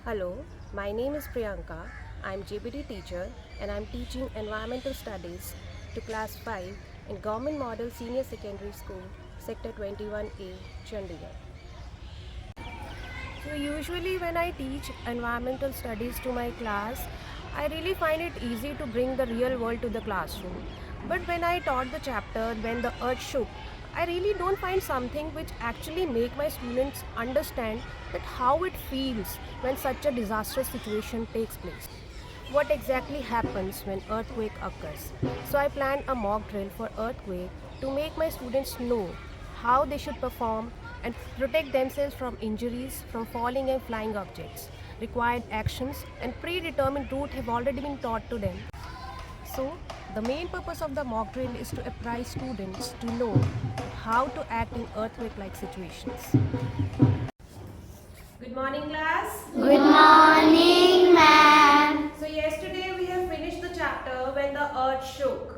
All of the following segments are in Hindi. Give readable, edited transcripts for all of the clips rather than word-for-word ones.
Hello, my name is Priyanka. I'm JBD teacher and I'm teaching environmental studies to class 5 in Government Model Senior Secondary School, Sector 21A, Chandigarh. So usually when I teach environmental studies to my class, I really find it easy to bring the real world to the classroom. But when I taught the chapter When the Earth Shook, I really don't find something which actually make my students understand that how it feels when such a disastrous situation takes place. What exactly happens when earthquake occurs? So I planned a mock drill for earthquake to make my students know how they should perform and protect themselves from injuries from falling and flying objects. Required actions and predetermined route have already been taught to them. So, the main purpose of the mock drill is to apprise students to know how to act in earthquake-like situations. Good morning, class. Good morning, ma'am. So yesterday we have finished the chapter When the Earth Shook.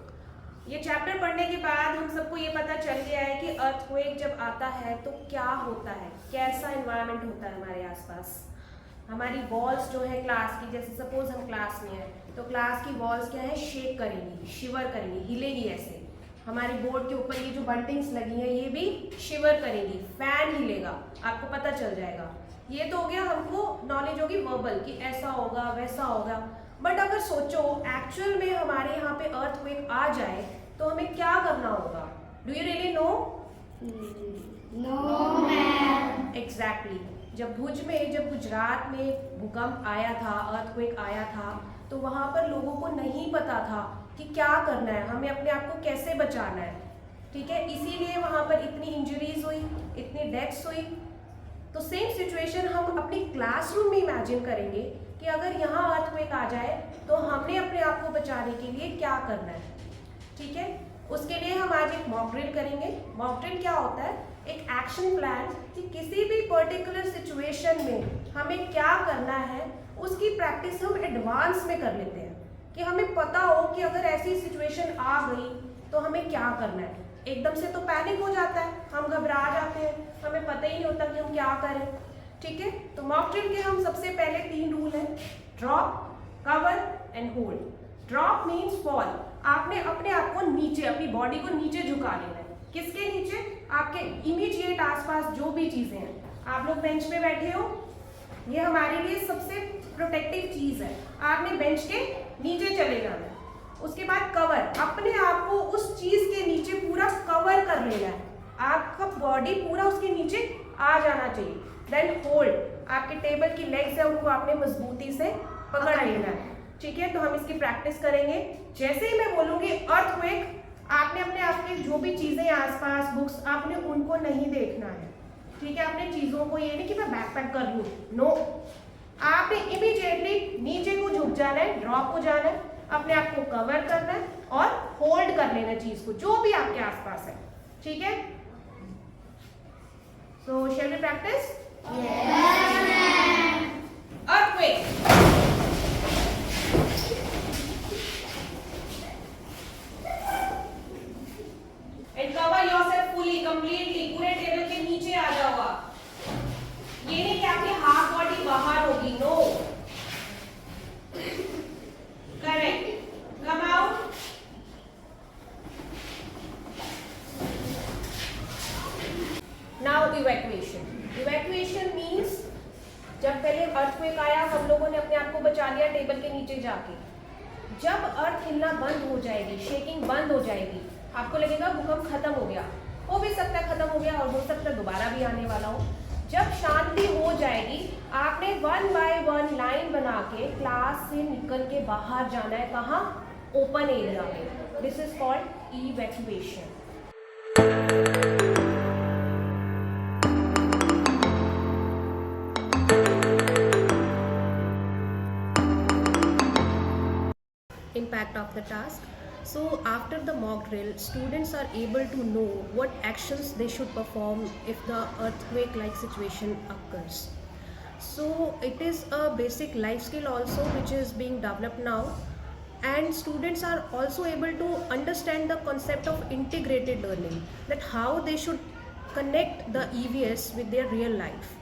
ये चैप्टर पढ़ने के बाद हम सबको ये पता चल गया है कि अर्थक्वेक जब आता है तो क्या होता है, कैसा एनवायरनमेंट होता है हमारे आसपास। हमारी वॉल्स जो है क्लास की, जैसे सपोज हम क्लास में हैं तो क्लास की वॉल्स क्या है, शेक करेंगी, शिवर करेंगी, हिलेगी ऐसे। हमारे बोर्ड के ऊपर ये जो बंटिंग्स लगी हैं ये भी शिवर करेंगी, फैन हिलेगा, आपको पता चल जाएगा। ये तो हो गया हमको नॉलेज होगी वर्बल कि ऐसा होगा वैसा होगा। बट अगर सोचो एक्चुअल में हमारे यहाँ पे अर्थक्वेक आ जाए तो हमें क्या करना होगा? Do you really know? No ma'am. Exactly. जब भुज में, जब गुजरात में भूकंप आया था, अर्थक्वेक आया था, तो वहाँ पर लोगों को नहीं पता था कि क्या करना है, हमें अपने आप को कैसे बचाना है। ठीक है, इसीलिए वहाँ पर इतनी इंजरीज हुई, इतनी डेथ्स हुई। तो सेम सिचुएशन हम अपनी क्लासरूम में इमेजिन करेंगे कि अगर यहाँ अर्थक्वेक आ जाए तो हमने अपने आप को बचाने के लिए क्या करना है। ठीक है, उसके लिए हम आज एक मॉक ड्रिल करेंगे। मॉक ड्रिल क्या होता है? एक एक्शन प्लान कि किसी भी पर्टिकुलर सिचुएशन में हमें क्या करना है, उसकी प्रैक्टिस हम एडवांस में कर लेते हैं कि हमें पता हो कि अगर ऐसी सिचुएशन आ गई तो हमें क्या करना है। एकदम से तो पैनिक हो जाता है, हम घबरा जाते हैं, हमें पता ही नहीं होता कि हम क्या करें। ठीक है, तो मॉक ड्रिल के हम सबसे पहले 3 रूल हैं, drop, cover and hold. Drop means fall, आपने अपने आप को नीचे, अपनी बॉडी को नीचे झुका लेना है। किसके नीचे? आपके इमीडिएट आसपास जो भी चीजें हैं। आप लोग बेंच पे बैठे हो, ये हमारे लिए सबसे प्रोटेक्टिव चीज है। आपने बेंच के नीचे चले जाना है। उसके बाद कवर, अपने आप को उस चीज के नीचे पूरा कवर कर लेना है, आपका बॉडी पूरा उसके नीचे आ जाना चाहिए। देन होल्ड, आपके टेबल की लेग्स है उनको आपने मजबूती से पकड़ लेना है। ठीक है, तो हम इसकी प्रैक्टिस करेंगे। जैसे ही मैं बोलूंगी अर्थक्वेक, आपने अपने आप की जो भी चीजें आसपास, बुक्स, आपने उनको नहीं देखना है। ठीक है, अपने चीजों को, ये नहीं कि मैं बैकपैक कर लूं, नो, आपने इमीडिएटली नीचे को झुक जाना है, ड्रॉप हो जाना है, अपने आप को कवर करना है और होल्ड कर लेना चीज को जो भी आपके आसपास है। ठीक है, so shall we practice? Earthquake. And cover yourself fully, completely, पूरे टेबल के नीचे आ जाओ आप। ये नहीं कि आपकी हाफ बॉडी बाहर होगी, no. Correct, come out. Now evacuation. Evacuation means जब पहले अर्थक्वेक आया हम लोगों ने अपने आप को बचा लिया टेबल के नीचे जाके। जब अर्थ हिलना बंद हो जाएगी, शेकिंग बंद हो जाएगी, आपको लगेगा भूकंप खत्म हो गया, हो भी सकता है खत्म हो गया और हो सकता है दोबारा भी आने वाला हो। जब शांति हो जाएगी, आपने 1 बाय 1 लाइन बना के क्लास से निकल के बाहर जाना है। कहाँ? ओपन एरिया में। This is called evacuation. Impact of the task. So after the mock drill, students are able to know what actions they should perform if the earthquake like situation occurs. So it is a basic life skill also which is being developed now, and students are also able to understand the concept of integrated learning, that how they should connect the EVS with their real life.